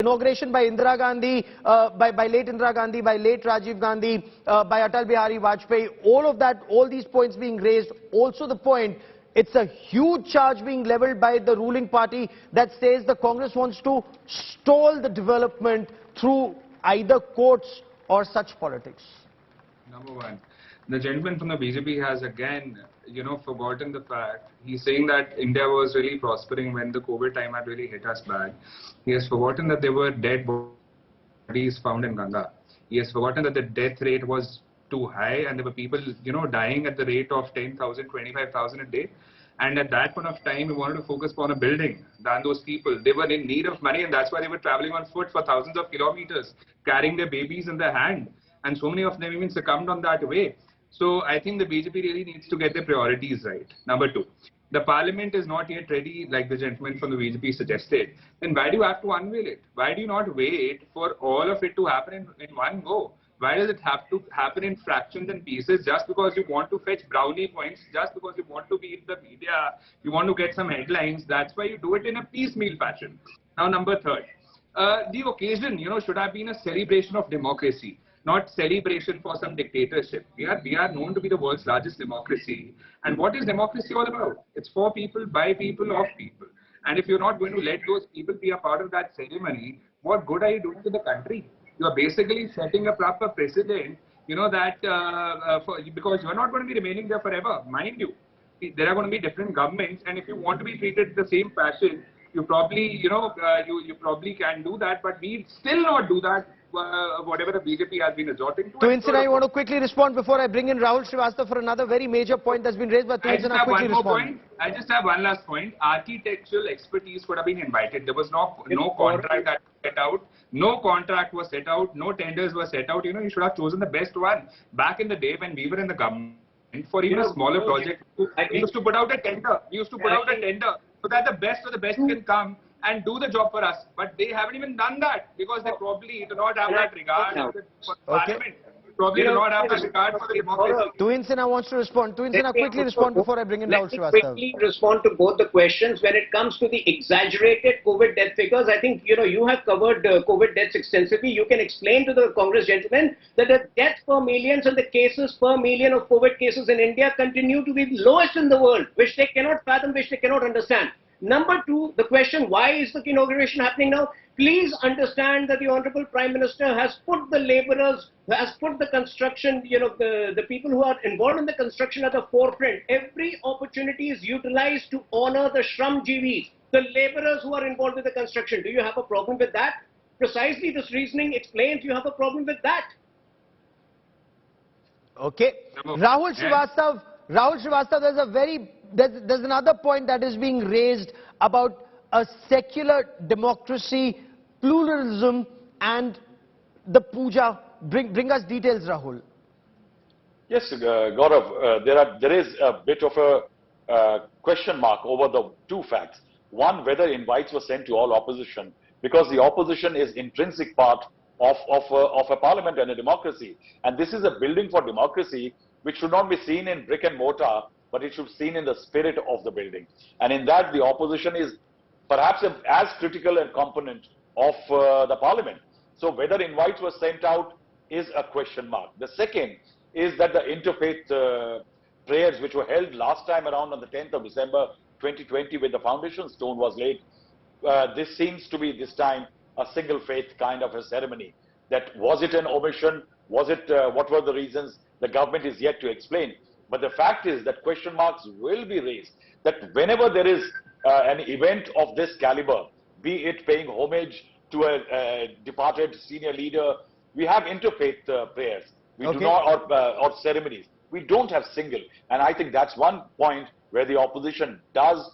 Inauguration by Indira Gandhi, by late Indira Gandhi, by late Rajiv Gandhi, by Atal Bihari Vajpayee, all of that, all these points being raised. Also the point, it's a huge charge being leveled by the ruling party that says the Congress wants to stall the development through either courts or such politics. Number one, the gentleman from the BJP has again, forgotten the fact. He's saying that India was really prospering when the COVID time had really hit us bad. He has forgotten that there were dead bodies found in Ganga. He has forgotten that the death rate was too high and there were people, dying at the rate of 10,000, 25,000 a day. And at that point of time, we wanted to focus on a building than those people. They were in need of money, and that's why they were traveling on foot for thousands of kilometers, carrying their babies in their hand. And so many of them even succumbed on that way. So I think the BJP really needs to get their priorities right. Number two, the parliament is not yet ready, like the gentleman from the BJP suggested. Then why do you have to unveil it? Why do you not wait for all of it to happen in one go? Why does it have to happen in fractions and pieces just because you want to fetch brownie points, just because you want to be in the media, you want to get some headlines? That's why you do it in a piecemeal fashion. Now, number third, the occasion, should have been a celebration of democracy, not celebration for some dictatorship. We are known to be the world's largest democracy. And what is democracy all about? It's for people, by people, of people. And if you're not going to let those people be a part of that ceremony, what good are you doing to the country? You are basically setting a proper precedent, because you're not going to be remaining there forever. Mind you, there are going to be different governments, and if you want to be treated the same fashion, you probably, you probably can do that, but we still not do that. Whatever the BJP has been resorting to. Twin Sena, you want to quickly respond before I bring in Rahul Srivastava for another very major point that's been raised by Twin Sena. Quickly respond. I just have one last point. Architectural expertise could have been invited. There was no contract that set out. No contract was set out. No tenders were set out. You should have chosen the best one. Back in the day when we were in the government, for even a smaller project, we used to put out a tender. We used to put out a tender so that the best of the best can come and do the job for us. But they haven't even done that because they probably do not have that regard for Parliament. Probably do not have that regard for the democracy. Twin Sena wants to respond. Twin Sena, quickly respond before I bring in Rahul Srivastava. Let me quickly respond to both the questions. When it comes to the exaggerated COVID death figures, I think, you have covered COVID deaths extensively. You can explain to the Congress gentlemen that the deaths per millions and the cases per million of COVID cases in India continue to be the lowest in the world, which they cannot fathom, which they cannot understand. Number two, the question, why is the inauguration happening now? Please understand that the Honorable Prime Minister has put the laborers, has put the construction, the people who are involved in the construction at the forefront. Every opportunity is utilized to honor the Shramjeevis, the laborers who are involved with the construction. Do you have a problem with that? Precisely this reasoning explains you have a problem with that. Okay. Rahul Srivastava, there's another point that is being raised about a secular democracy, pluralism and the puja. Bring us details, Rahul. Yes, Gaurav, there is a bit of a question mark over the two facts. One, whether invites were sent to all opposition, because the opposition is intrinsic part of a parliament and a democracy. And this is a building for democracy which should not be seen in brick and mortar, but it should be seen in the spirit of the building. And in that, the opposition is perhaps as critical a component of the parliament. So whether invites were sent out is a question mark. The second is that the interfaith prayers which were held last time around on the 10th of December 2020 when the foundation stone was laid, this seems to be this time a single faith kind of a ceremony. That was it an omission? Was it, what were the reasons? The government is yet to explain. But the fact is that question marks will be raised, that whenever there is an event of this caliber, be it paying homage to a departed senior leader, we have interfaith prayers. We do not, or ceremonies. We don't have single. And I think that's one point where the opposition does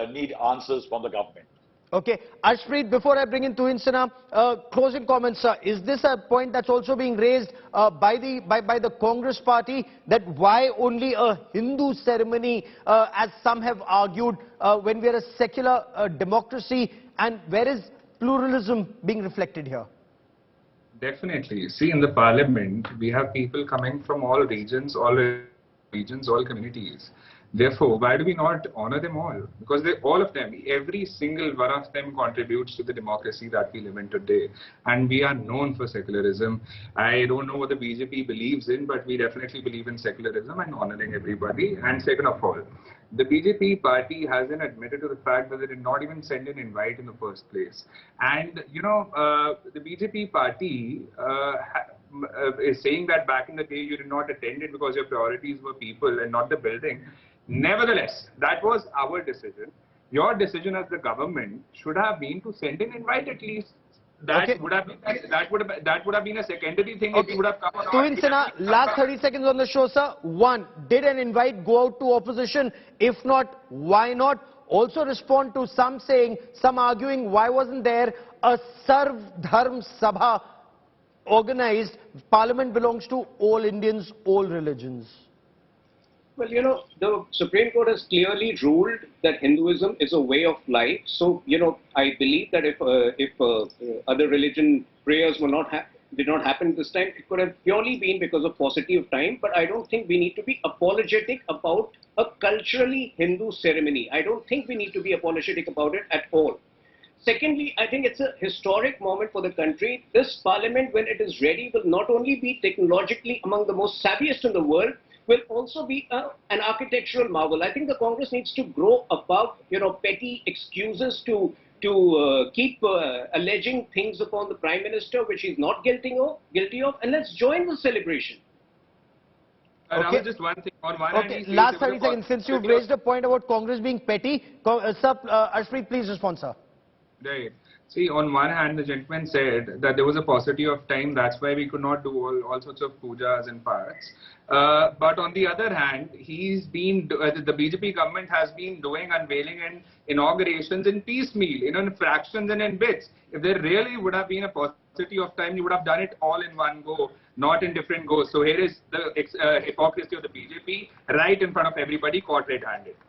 need answers from the government. Okay, Arshpreet, before I bring in Twin Sena, closing comments, sir. Is this a point that's also being raised by the Congress party, that why only a Hindu ceremony, as some have argued, when we are a secular democracy, and where is pluralism being reflected here? Definitely. See, in the parliament, we have people coming from all regions, all communities. Therefore, why do we not honor them all? Because all of them, every single one of them contributes to the democracy that we live in today. And we are known for secularism. I don't know what the BJP believes in, but we definitely believe in secularism and honoring everybody. And second of all, the BJP party hasn't admitted to the fact that they did not even send an invite in the first place. And, the BJP party is saying that back in the day you did not attend it because your priorities were people and not the building. Nevertheless, that was our decision. Your decision as the government should have been to send an invite at least. That Okay. would have been a secondary thing if Okay. you would have come on. Tuvin Sinha, last 30 seconds on the show, sir. One, did an invite go out to opposition? If not, why not? Also respond to some saying, some arguing, why wasn't there a Sarv Dharm Sabha organized? Parliament belongs to all Indians, all religions. Well, the Supreme Court has clearly ruled that Hinduism is a way of life. So, I believe that if other religion prayers did not happen this time, it could have purely been because of paucity of time. But I don't think we need to be apologetic about a culturally Hindu ceremony. I don't think we need to be apologetic about it at all. Secondly, I think it's a historic moment for the country. This parliament, when it is ready, will not only be technologically among the most savviest in the world, will also be an architectural marvel. I think the Congress needs to grow above, petty excuses to keep alleging things upon the Prime Minister which he's not guilty of, and let's join the celebration. Okay. Just one thing. On one hand, Okay, he says last there was 30 a seconds. Since you've possibility of- raised a point about Congress being petty, sir, Ashpreet, please respond, sir. Right. See, on one hand, the gentleman said that there was a paucity of time. That's why we could not do all sorts of pujas and parts. But on the other hand, the BJP government has been doing unveiling and inaugurations in piecemeal, in fractions and in bits. If there really would have been a paucity of time, you would have done it all in one go, not in different goes. So here is the hypocrisy of the BJP right in front of everybody, caught red-handed.